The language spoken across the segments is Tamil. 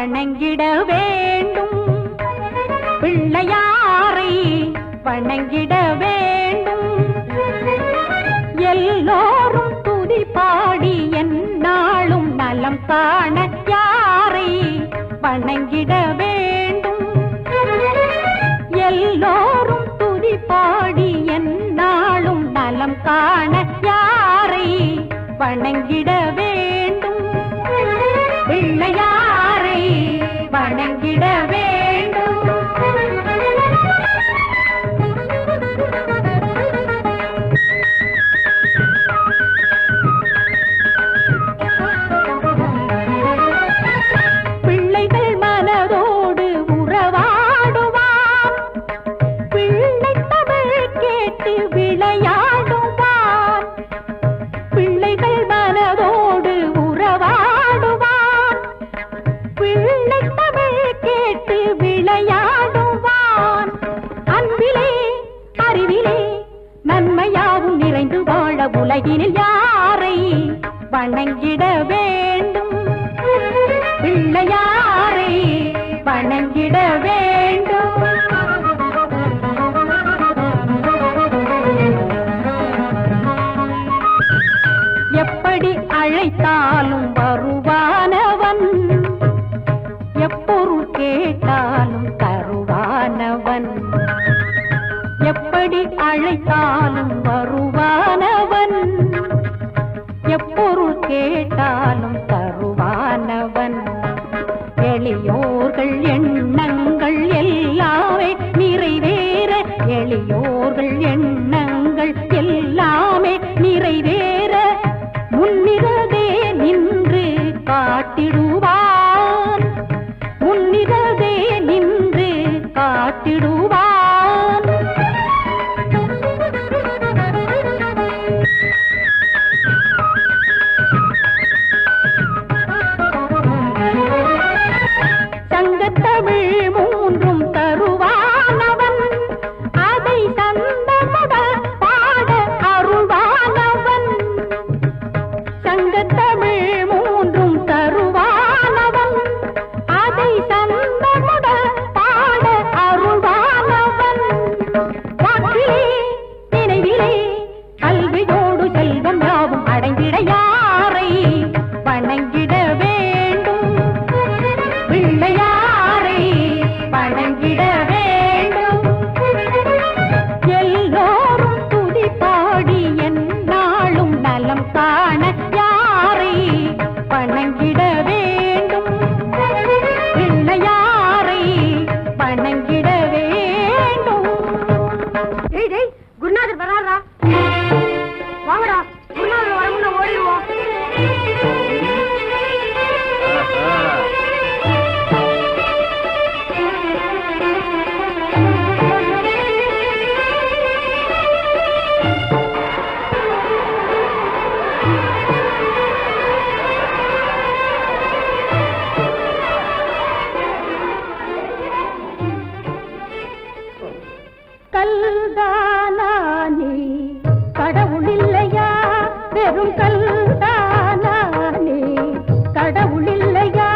வணங்கிட வேண்டும், பிள்ளையாரை வணங்கிட வேண்டும். எல்லோரும் துதி பாடி எந்நாளும் நலம் காண யாரை வணங்கிட வேண்டும். எல்லோரும் துதி பாடி எந்நாளும் நலம் காண யாரை வணங்கிட வேண்டும், பிள்ளையாரை வணங்கிட வேண்டும். பிள்ளைகள் மனதோடு உறவாடுவார், பிள்ளை தமிழ் கேட்டு விளையாடுவார். பிள்ளைகள் மனதோடு உறவாடுவார், பிள்ளை தமிழ் கேட்டு விளையாடுவார். அன்பிலே அறிவிலே நன்மையாவும் நிறைந்து வாழ உலகினில் யாரை வணங்கிட வேண்டும், பிள்ளையாரை வணங்கிட வேண்டும். எப்படி அழைத்தாலும் வருவானவன், எப்பொருள் கேட்டாலும் தருவானவன். எப்படி அழைத்தாலும் வருவானவன், எப்பொருள் கேட்டாலும் தருவானவன். எளியோர்கள் எண்ணங்கள் எல்லாமே நிறைவேற, எளியோர்கள் எண்ணங்கள் எல்லாமே நிறைவேற முன்னிறதே நின்று காட்டிடுவான், முன்னிறதே நின்று காட்டிடுவான். சங்கத்தமிழ் மூன்றும் தருவானவன், அதை சந்தமுட பாட அருள்வானவன். சங்கத்தமிழ் மூன்றும் தருவானவன், அதை சந்தமுட பாட அருள்வானவன். வாக்கிலே நினைவிலே கல்வியோடு செல்வம் யாவும் அடைந்திட யாரை வணங்கிட வேண்டும், பிள்ளையாரை வணங்கிட வேண்டும். எல்லோரும் துதி பாடி எந்நாளும் நலம் காண யாரை வணங்கிட வேண்டும், பிள்ளையாரை வணங்கிட வேண்டும். குருநாதர் வராரா? வாங்கடா, குருநாதர் வரமுன்னா ஓடிடுவோம். கல்தானே கடவுள் இல்லையா, வெறும் கல்தானே கடவுள் இல்லையா.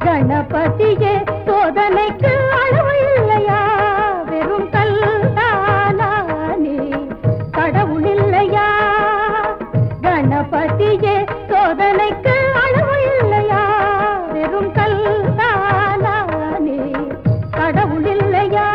கணபதியே சோதனைக்கு அளவு இல்லையா, வெறும் கல்தானே கடவுள் இல்லையா. கணபதியே சோதனைக்கு அளவு இல்லையா, வெறும் கல்தானே கடவுள் இல்லையா.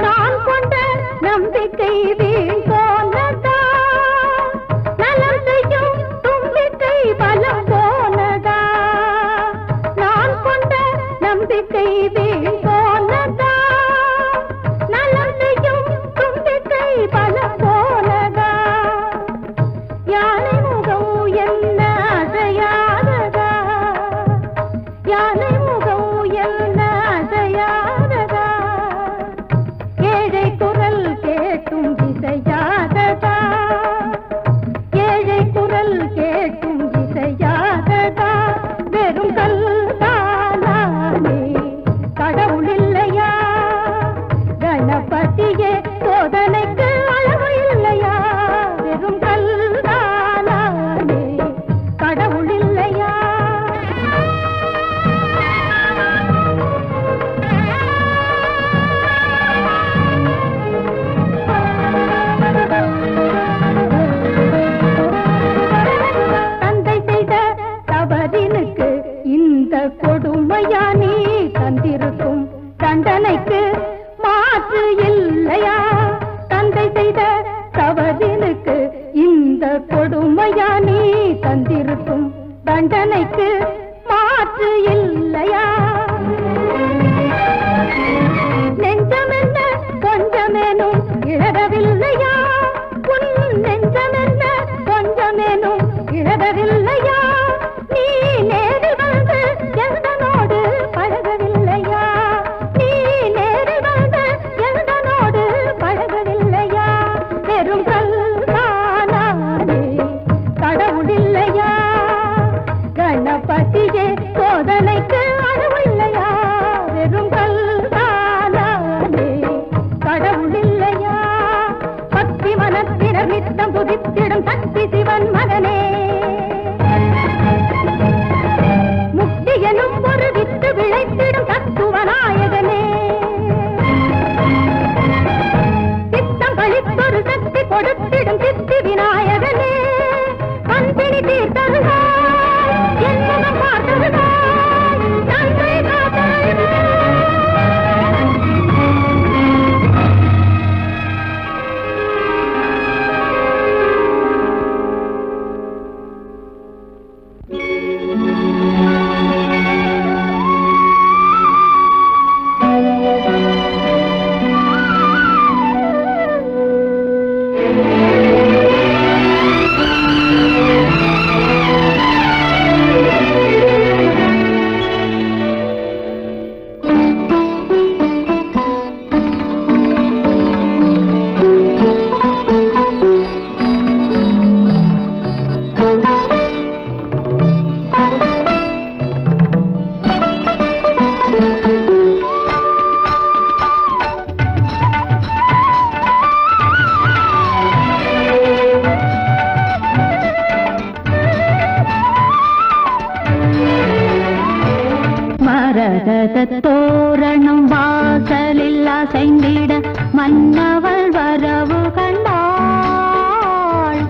நான் கொண்ட தண்டனைக்கு மாற்று இல்லையா? தந்தை செய்த தவறினுக்கு இந்த கொடுமையா நீ தந்திருக்கும் தண்டனைக்கு மாற்று இல்லையா? நெஞ்சமென்ன கொஞ்சமேனும் இழறவில்லையா? உன் நெஞ்சமென்ன கொஞ்சமேனும் இழறவில்லையா? நீ நேரில் வந்து எந்தனோடு பழகவில்லையா? நீ நேரில் வந்து எந்தனோடு பழகவில்லையா? வெறும் கல்தானே கடவுளில்லையா? கணபதியே சோதனைக்கு அளவில்லையா? வெறும் கல்தானே கடவுளில்லையா? பக்தி மனத்தினர் நித்தம் புதித்திடும் சக்தி சிவன் மகனே, முக்தி எனும் ஒரு வித்து விளைத்திடும் தத்துவநாயகனே, சித்தம் கழித்தொரு சக்தி கொடுத்திடும் சித்தி விநாயகனே, பந்தினி தீர்த்தருளாய் என் முகம் பார்த்தருளாய் தந்தை காத்தருளாய். தோரணம் வாசலில் அசைந்திட மன்னவள் வரவு கண்டாள்.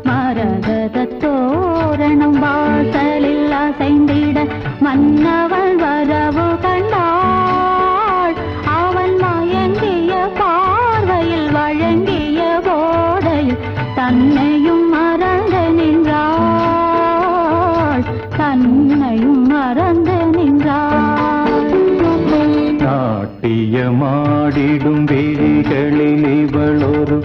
மரகத தோரணம் வாசலில் அசைந்திட மன்னவள் வரவு கண்டாள். அவன் மயங்கிய பார்வையில் வழங்கிய போதையில் தன்னையும் மறந்து நின்றாள். தன்னையும் மறந்து நின்றாள். நாட்டியமாடிடும் விழிகளில் இவளொரு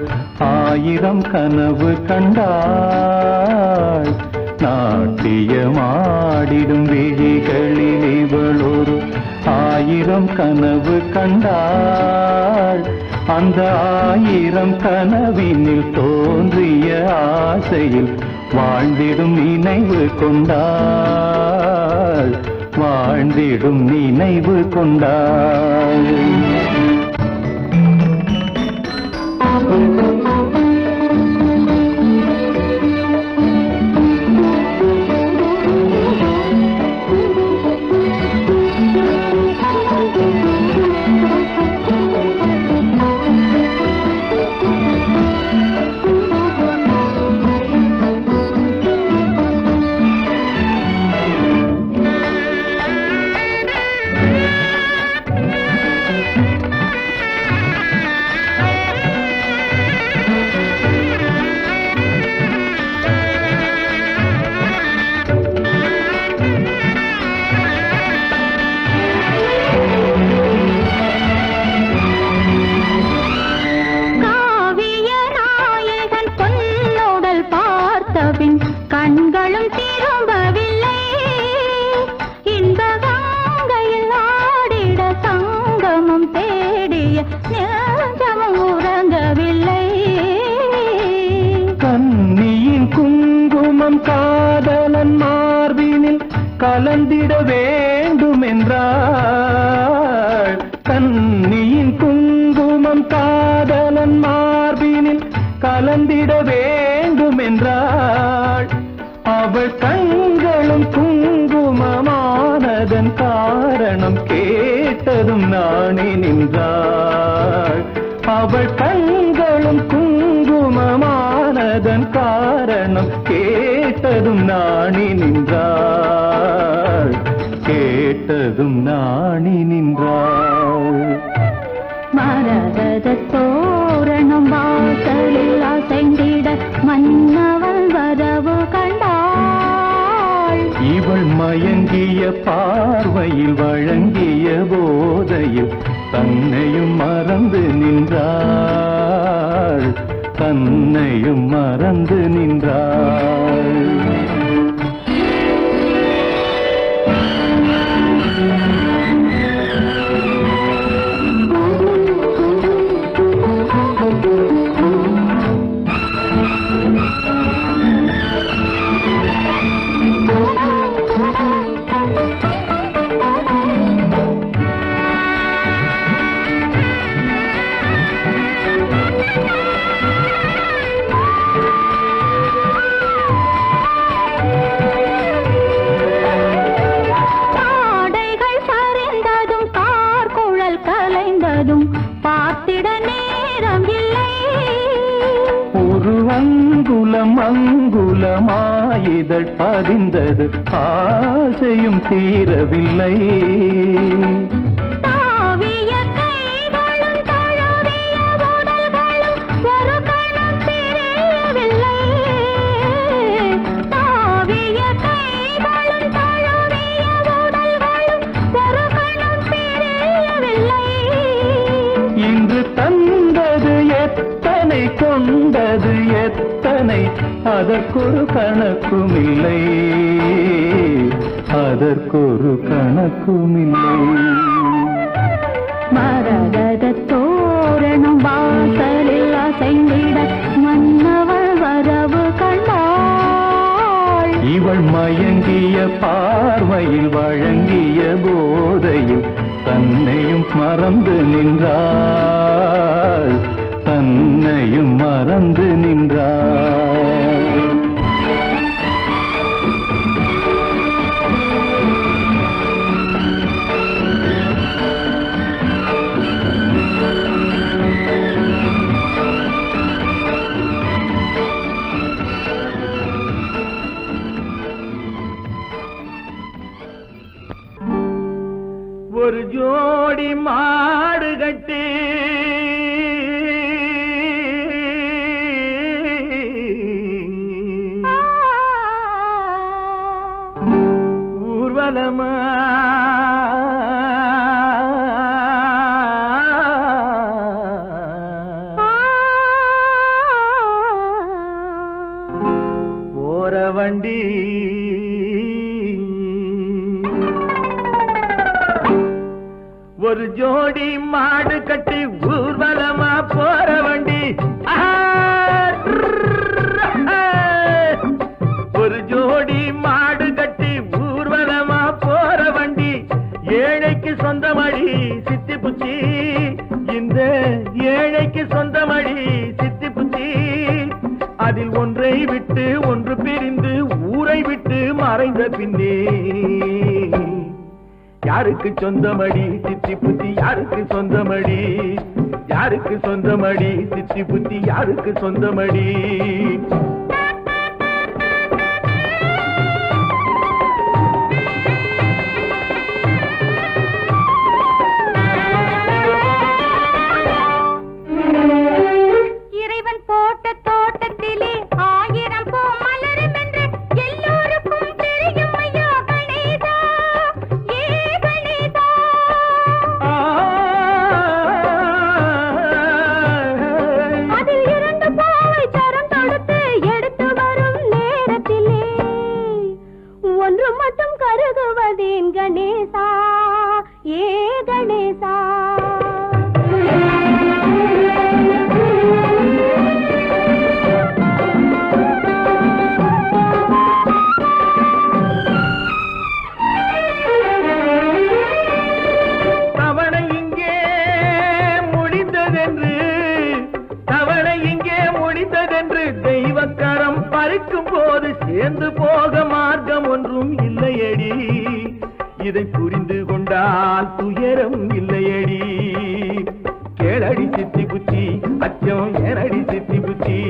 ஆயிரம் கனவு கண்டாள். நாட்டியமாடிடும் விழிகளில் இவளொரு ஆயிரம் கனவு கண்டாள். அந்த ஆயிரம் கனவினில் தோன்றிய ஆசையில் வாழ்ந்திடும் நினைவு கொண்டாள். வாழ்ந்திடும் நினைவு கொண்டாள். கண்களும் திரும்பவில்லை. இந்த கங்கையில் ஆடிட சங்கமம் தேடிய நெஞ்சமும் உறங்கவில்லை. கண்ணியின் குங்குமம் காதலன் மார்பினில் கலந்திட வேண்டும் என்றாள். கண்ணியின் குங்குமம் காதலன் மார்பினில் கலந்திட வேண்டும் என்றாள். அவள் கண்களும் குங்குமமானதன் காரணம் கேட்டதும் நாணி நின்றாள். அவள் கண்களும் குங்குமமானதன் காரணம் கேட்டதும் நாணி நின்றாள். கேட்டதும் நாணி நின்றாள். மரகத தோரணம் வாசலில் அசைந்திட மன்னவள் வரவு கண்டாள். இவள் மயங்கிய பார்வையில் வழங்கிய போதையில் தன்னையும் மறந்து நின்றாள், தன்னையும் மறந்து நின்றாள். பார்த்திட நேரம் இல்லை. ஒரு அங்குலம் அங்குலமாயிதழ் பதிந்தது ஆசையும் தீரவில்லை. தாவிய கைகளும் தழுவிய உடல்களும் ஒரு கணம் தெரியவில்லை. தாவிய கைகளும் தழுவிய உடல்களும் ஒரு கணம் தெரியவில்லை. இன்று தந்தது எத்தனை கொண்டது எத்தனை அதற்கொரு கணக்குமில்லை, அதற்கொரு கணக்குமில்லை. மரகத தோரணம் வாசலில் அசைந்திட மன்னவள் வரவு கண்டாள். இவள் மயங்கிய பார்வையில் வழங்கிய போதையில் தன்னையும் மறந்து நின்றாள், தன்னையும் மறந்து நின்றாள். ஒரு ஜோடி மாடு கட்டி ஊர்வலமா போற வண்டி ஒரு ஜோடி மாடு கட்டி ஊர்வலமா போற வண்டி. ஒரு ஜோடி மாடு கட்டி ஊர்வலமா போற வண்டி. ஏழைக்கு சொந்தமடி சித்தி புச்சி, இந்த ஏழைக்கு சொந்தமடி சித்தி புச்சி. அதில் ஒன்றை விட்டு ஒன்று பிரிந்து ஊரை விட்டு மறைந்த பின்னே யாருக்கு சொந்தமடி சித்தி புத்தி, யாருக்கு சொந்தமடி, யாருக்கு சொந்தமடி சித்தி புத்தி, யாருக்கு சொந்தமடி. இறைவன் போட்ட தோட்டத்திலே ஆயிரம் பூ மலரும் என்று எல்லோருக்கும் தெரியும் ஐயா கணேசா, ஏ கணேசா. அதில் இரண்டு பூவை சரம் தொடுத்து எடுத்து வரும் நேரத்திலே ஒன்று மட்டும் கருதுவதேன் கணேசா, ஏ கணேசா. தெய்வக்கரம் பறிக்கும் போது சேர்ந்து போக மார்க்கம் ஒன்றும் இல்லையடி. இதை புரிந்து கொண்டால் துயரம் இல்லையடி. கேளடி சித்தி புத்தி அச்சம் ஏனடி சித்தி புத்தி,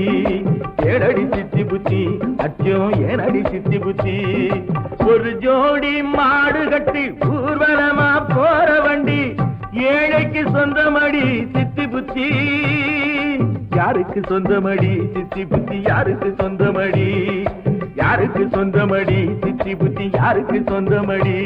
கேளடி சித்தி புத்தி அச்சம் ஏனடி சித்தி புத்தி. ஒரு ஜோடி மாடு கட்டி ஊர்வலமா போற வண்டி. ஏழைக்கு சொந்தமடி சித்தி சித்தி புத்தி யாருக்கு சொந்தமடி சித்தி புத்தி யாருக்கு சொந்தமடி யாருக்கு சொந்தமடி சித்தி புத்தி யாருக்கு சொந்தமடி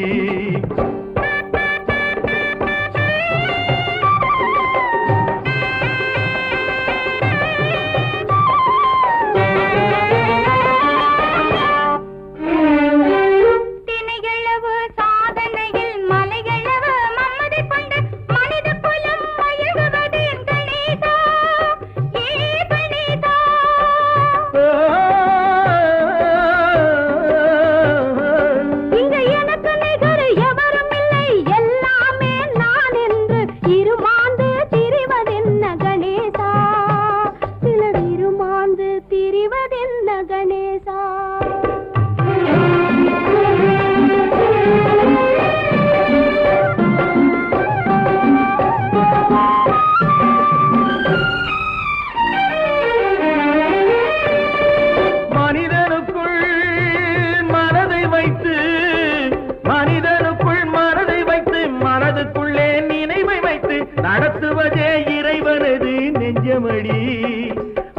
நடத்துவதே இறைவனது நெஞ்சமடி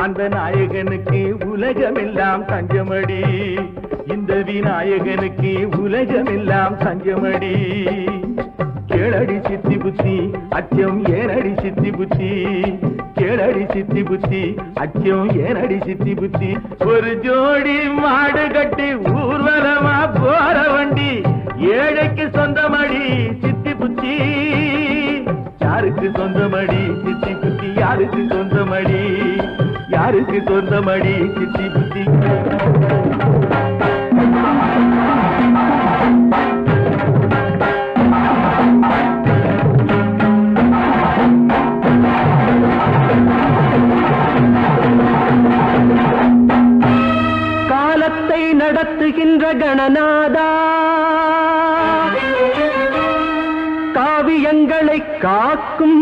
அந்த நாயகனுக்கு உலகமெல்லாம் தஞ்சமடி இந்த விநாயகனுக்கு உலகமெல்லாம் தஞ்சமடி கேளடி சித்தி புத்தி அச்சம் ஏனடி சித்தி புத்தி கேளடி சித்தி புத்தி அச்சம் ஏனடி சித்தி புத்தி ஒரு ஜோடி மாடு கட்டி ஊர்வலமா போற வண்டி ஏழைக்கு சொந்தமடி சித்தி புத்தி யாருக்கு சொந்தமடி சித்தி புத்தி யாருக்கு சொந்தமடி யாருக்கு சொந்தமடி சித்தி புத்தி காலத்தை நடத்துகின்ற கணநாதா காவியங்களை காக்கும்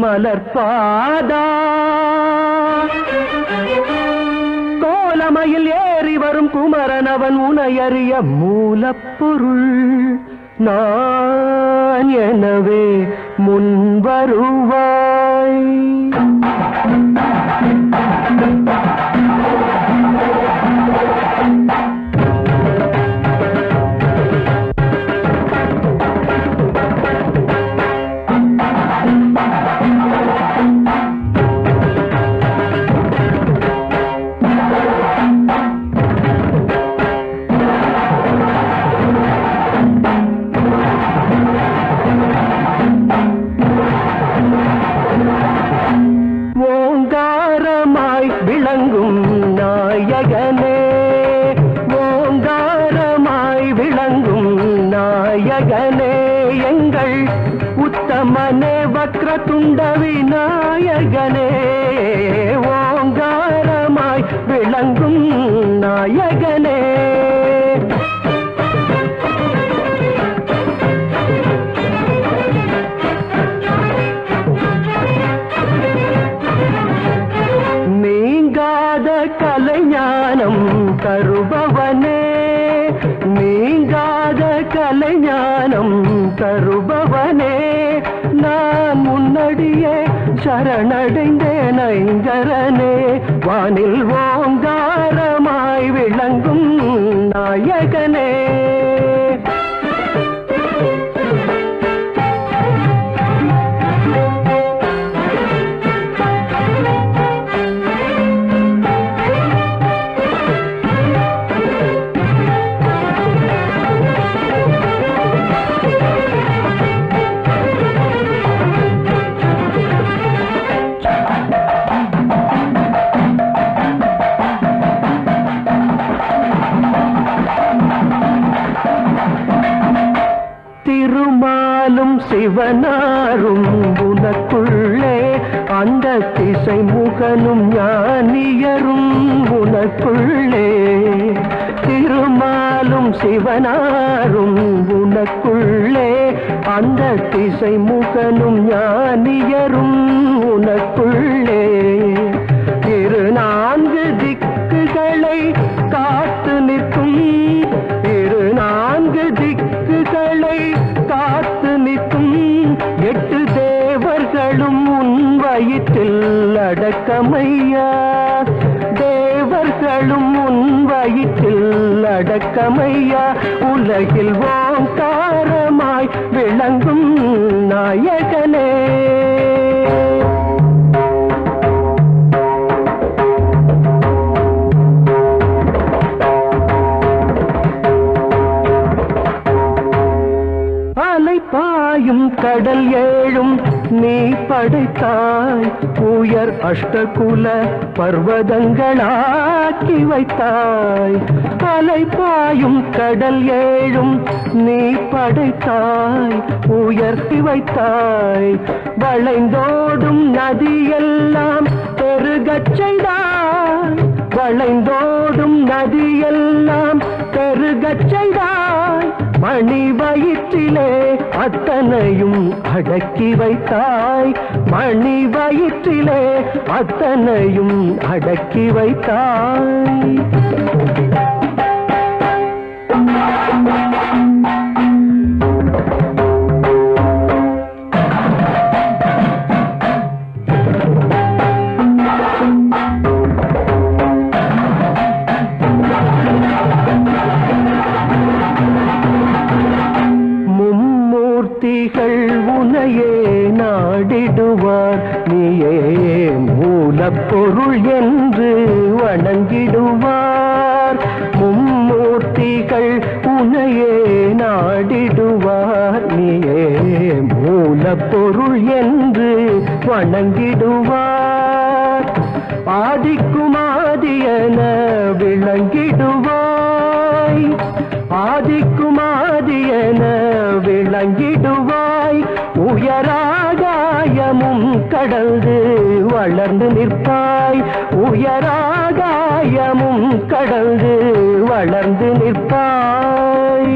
மலர்பாதா கோலமையில் ஏறி வரும் குமரனவன் உனையறிய மூலப்பொருள் நான் எனவே முன் வருவாய் ஓங்காரமாய் விளங்கும் நாயகனே ஓங்காரமாய் விளங்கும் நாயகனே எங்கள் உத்தமனே வக்ரதுண்ட விநாயகனே ஓங்காரமாய் விளங்கும் நாயகனே கலைஞானம் தருபவனே நீங்காத கலைஞானம் தருபவனே நான் முன்னடியே சரணடைந்தேன் ஐங்கரனே வானில் ஓங்காரமாய் விளங்கும் நாயகனே திருமாலும் சிவனாரும் உனக்குள்ளே அந்த திசை முகனும் ஞானியரும் உனக்குள்ளே திருமாலும் சிவனாரும் உனக்குள்ளே அந்த திசை முகனும் ஞானியரும் உனக்குள்ளே இரு நான்கு திக்குகளை காத்து நிற்கும் இரு நான்கு திக்குகளை காத்து நிற்கும் எட்டு தேவர்களும் உன் வயிற்றில் அடக்கமையா தேவர்களும் உன் வயிற்றில் அடக்கமையா உலகில் ஓங்காரமாய் விளங்கும் நாயகனே பாயும் கடல் ஏழும் நீ படைத்தாய் உயர் அஷ்டகுல பர்வதங்களாக்கி வைத்தாய் அலை பாயும் கடல் ஏழும் நீ படைத்தாய் உயர்த்தி வைத்தாய் வளைந்தோடும் நதியெல்லாம் பெருகச் செய்தாய் வளைந்தோடும் நதியெல்லாம் பெருகச் செய்தாய் மணி வயிற்றிலே அத்தனையும் அடக்கி வைத்தாய் மணி வயிற்றிலே அத்தனையும் அடக்கி வைத்தாய் உனையே நாடிடுவார் நீயே மூலப்பொருள் என்று வணங்கிடுவார் மும்மூர்த்திகள் உனையே நாடிடுவார் நீயே மூலப்பொருள் என்று வணங்கிடுவார் ஆதிக்குமாதியன விளங்கிடுவாய் ஆதிக்குமாதியன விளங்கிடுவாய் உயராகாயமும் கடந்து வளர்ந்து நிற்பாய் உயராகாயமும் கடந்து வளர்ந்து நிற்பாய்